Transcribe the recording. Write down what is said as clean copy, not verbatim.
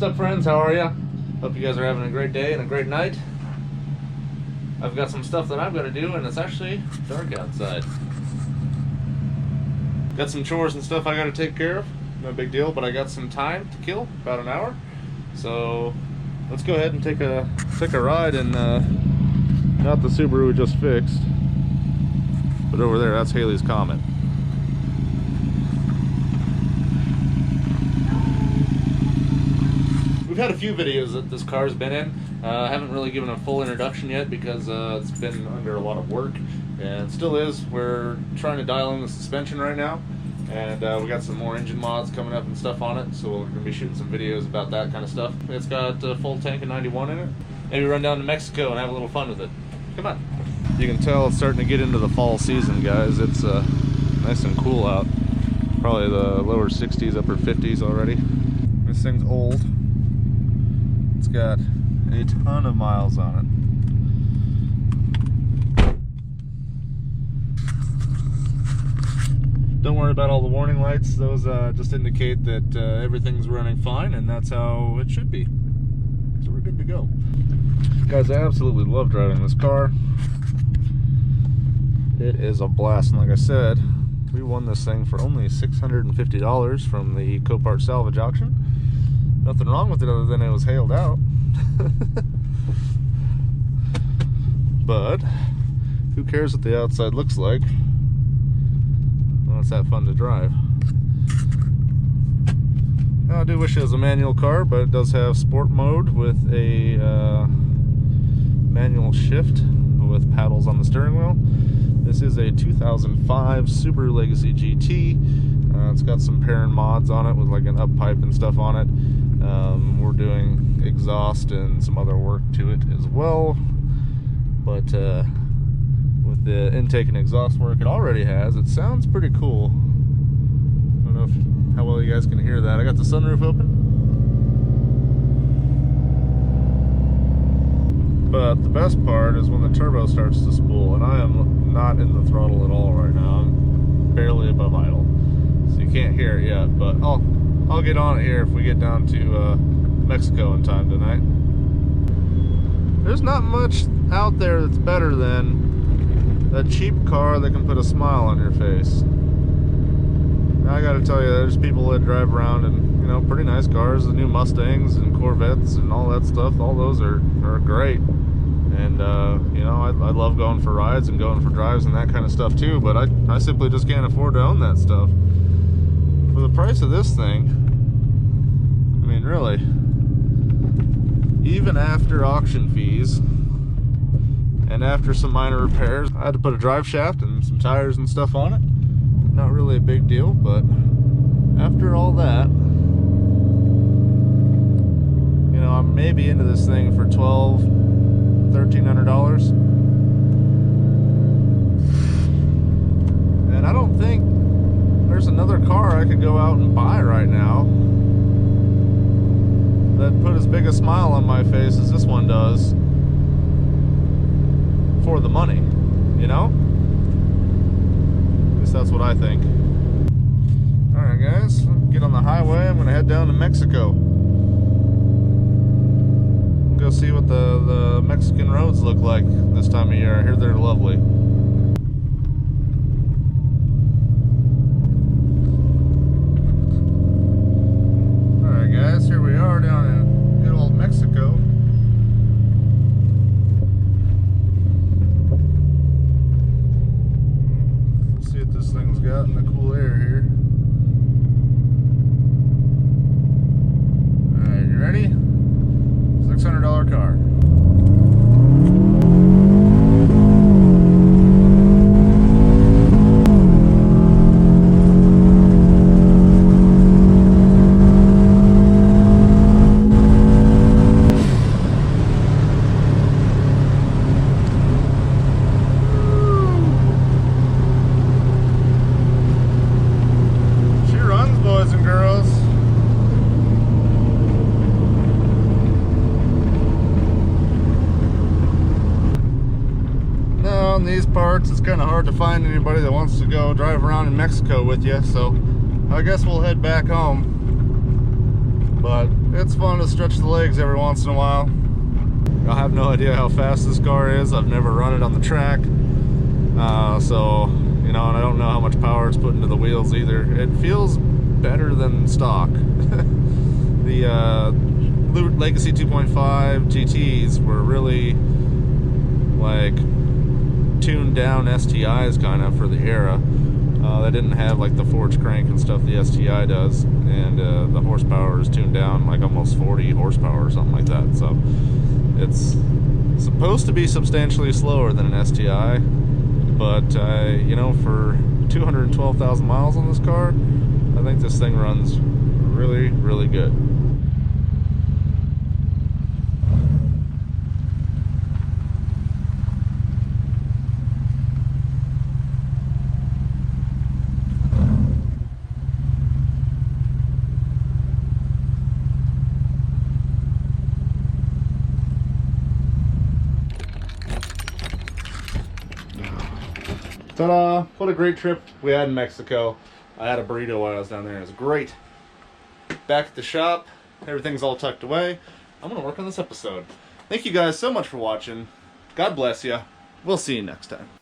What's up, friends? How are ya? Hope you guys are having a great day and a great night. I've got some stuff that I've got to do, and it's actually dark outside. Got some chores and stuff I got to take care of. No big deal, but I got some time to kill, about an hour. So let's go ahead and take a ride in not the Subaru we just fixed, but over there, that's Haley's Comet. We've had a few videos that this car's been in. I haven't really given a full introduction yet because it's been under a lot of work, and still is. We're trying to dial in the suspension right now, and we got some more engine mods coming up and stuff on it, so we're going to be shooting some videos about that kind of stuff. It's got a full tank of 91 in it. Maybe run down to Mexico and have a little fun with it. Come on. You can tell it's starting to get into the fall season, guys. It's nice and cool out. Probably the lower 60s, upper 50s already. This thing's old. It's got a ton of miles on it. Don't worry about all the warning lights. Those just indicate that everything's running fine, and that's how it should be. So we're good to go. Guys, I absolutely love driving this car. It is a blast, and like I said, we won this thing for only $650 from the Copart salvage auction. Nothing wrong with it other than it was hailed out. But who cares what the outside looks like? Well, it's that fun to drive. Now, I do wish it was a manual car, but it does have sport mode with a manual shift with paddles on the steering wheel. This is a 2005 Subaru Legacy GT. It's got some Perrin mods on it with like an up pipe and stuff on it. We're doing exhaust and some other work to it as well, but with the intake and exhaust work it already has, it sounds pretty cool. I don't know how well you guys can hear that. I got the sunroof open, but the best part is when the turbo starts to spool, and I am not in the throttle at all right now. I'm barely above idle, so you can't hear it yet, but I'll get on it here if we get down to Mexico in time tonight. There's not much out there that's better than a cheap car that can put a smile on your face. Now, I gotta tell you, there's people that drive around in, you know, pretty nice cars, the new Mustangs and Corvettes and all that stuff. All those are great. And, you know, I love going for rides and going for drives and that kind of stuff too, but I simply just can't afford to own that stuff. For the price of this thing, I mean, really, even after auction fees and after some minor repairs, I had to put a drive shaft and some tires and stuff on it. Not really a big deal, but after all that, you know, I'm maybe into this thing for $1,300. And I don't think there's another car I could go out and buy right now that put as big a smile on my face as this one does for the money, you know? At least that's what I think. Alright guys, get on the highway. I'm gonna head down to Mexico. Go see what the Mexican roads look like this time of year. I hear they're lovely. Here we are down in good old Mexico. Let's see what this thing's got in the cool air here. Alright, you ready? $600 car. These parts, it's kind of hard to find anybody that wants to go drive around in Mexico with you, so I guess we'll head back home. But it's fun to stretch the legs every once in a while. I have no idea how fast this car is. I've never run it on the track. So, you know, and I don't know how much power it's put into the wheels either. It feels better than stock. The Legacy 2.5 GTs were really like tuned down STIs kind of for the era. They didn't have like the forged crank and stuff the STI does, and the horsepower is tuned down like almost 40 horsepower or something like that. So it's supposed to be substantially slower than an STI, but you know, for 212,000 miles on this car, I think this thing runs really, really good. Ta-da! What a great trip we had in Mexico. I had a burrito while I was down there. It was great. Back at the shop, everything's all tucked away. I'm gonna work on this episode. Thank you guys so much for watching. God bless you. We'll see you next time.